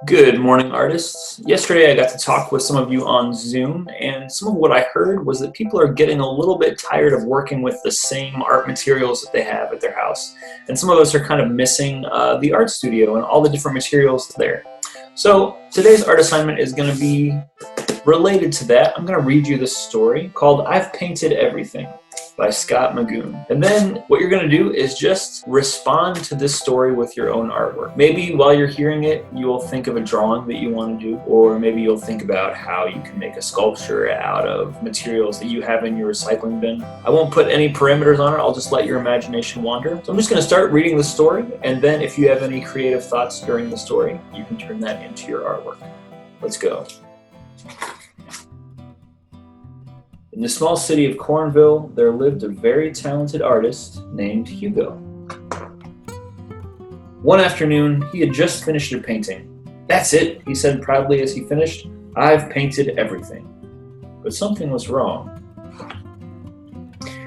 Good morning, artists. Yesterday I got to talk with some of you on Zoom, and some of what I heard was that people are getting a little bit tired of working with the same art materials that they have at their house. And some of us are kind of missing the art studio and all the different materials there. So today's art assignment is going to be related to that. I'm going to read you this story called I've Painted Everything by Scott Magoon. And then what you're going to do is just respond to this story with your own artwork. Maybe while you're hearing it, you will think of a drawing that you want to do, or maybe you'll think about how you can make a sculpture out of materials that you have in your recycling bin. I won't put any parameters on it. I'll just let your imagination wander. So I'm just going to start reading the story, and then if you have any creative thoughts during the story, you can turn that into your artwork. Let's go. In the small city of Cornville, there lived a very talented artist named Hugo. One afternoon, he had just finished a painting. "That's it," he said proudly as he finished. "I've painted everything." But something was wrong.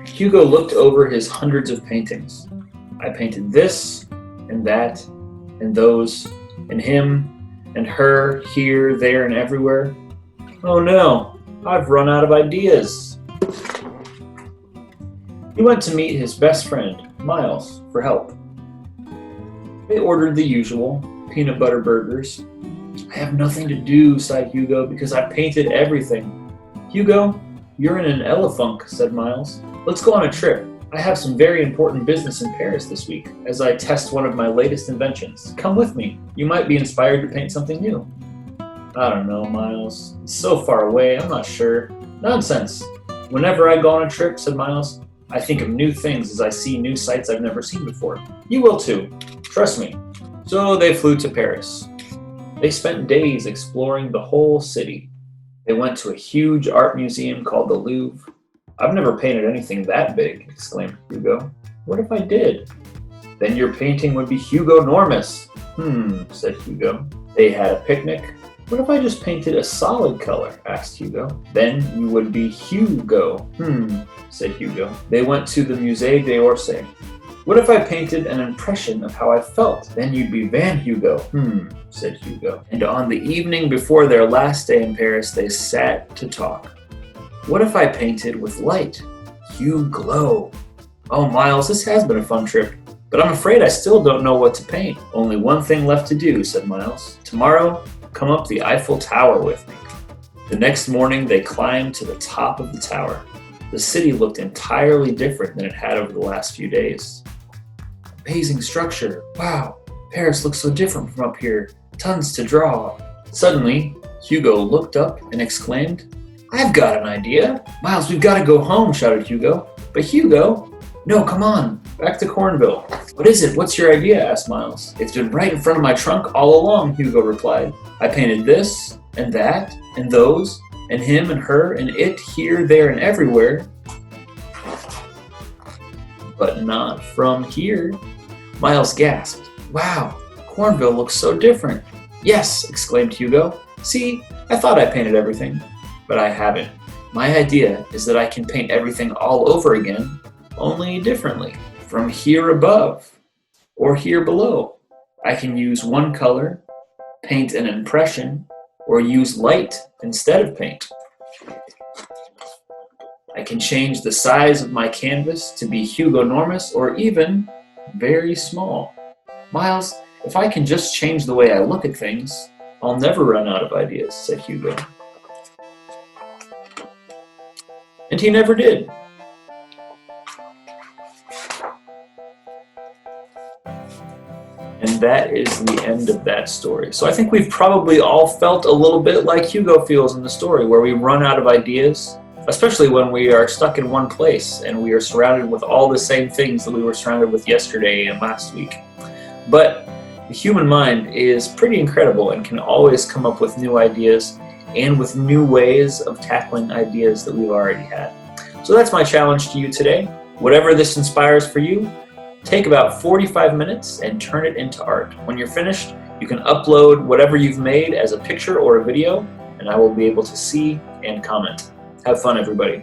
Hugo looked over his hundreds of paintings. "I painted this, and that, and those, and him, and her, here, there, and everywhere. Oh no! I've run out of ideas." He went to meet his best friend, Miles, for help. They ordered the usual, peanut butter burgers. "I have nothing to do," sighed Hugo, "because I've painted everything." "Hugo, you're in an elefunk," said Miles. "Let's go on a trip. I have some very important business in Paris this week as I test one of my latest inventions. Come with me. You might be inspired to paint something new." "I don't know, Miles. It's so far away, I'm not sure." "Nonsense. Whenever I go on a trip," said Miles, "I think of new things as I see new sights I've never seen before. You will too. Trust me." So they flew to Paris. They spent days exploring the whole city. They went to a huge art museum called the Louvre. "I've never painted anything that big," exclaimed Hugo. "What if I did?" "Then your painting would be Hugo-normous." Said Hugo. They had a picnic. "What if I just painted a solid color?" asked Hugo. "Then you would be Hugo." Said Hugo. They went to the Musée d'Orsay. "What if I painted an impression of how I felt?" "Then you'd be Van Hugo." Said Hugo. And on the evening before their last day in Paris, they sat to talk. "What if I painted with light?" Hugo. "Oh, Miles, this has been a fun trip, but I'm afraid I still don't know what to paint." "Only one thing left to do," said Miles. "Tomorrow, come up the Eiffel Tower with me." The next morning, they climbed to the top of the tower. The city looked entirely different than it had over the last few days. "Amazing structure. Wow, Paris looks so different from up here. Tons to draw." Suddenly, Hugo looked up and exclaimed, "I've got an idea." "Miles, we've got to go home," shouted Hugo. "But Hugo..." "No, come on, back to Cornville." "What is it? What's your idea?" asked Miles. "It's been right in front of my trunk all along," Hugo replied. "I painted this, and that, and those, and him and her, and it, here, there, and everywhere. But not from here." Miles gasped. "Wow, Cornville looks so different." "Yes," exclaimed Hugo. "See, I thought I painted everything, but I haven't. My idea is that I can paint everything all over again, only differently. From here above, or here below. I can use one color, paint an impression, or use light instead of paint. I can change the size of my canvas to be Hugo-normous or even very small. Miles, if I can just change the way I look at things, I'll never run out of ideas," said Hugo. And he never did. And that is the end of that story. So I think we've probably all felt a little bit like Hugo feels in the story, where we run out of ideas, especially when we are stuck in one place and we are surrounded with all the same things that we were surrounded with yesterday and last week. But the human mind is pretty incredible and can always come up with new ideas and with new ways of tackling ideas that we've already had. So that's my challenge to you today. Whatever this inspires for you, take about 45 minutes and turn it into art. When you're finished, you can upload whatever you've made as a picture or a video, and I will be able to see and comment. Have fun, everybody.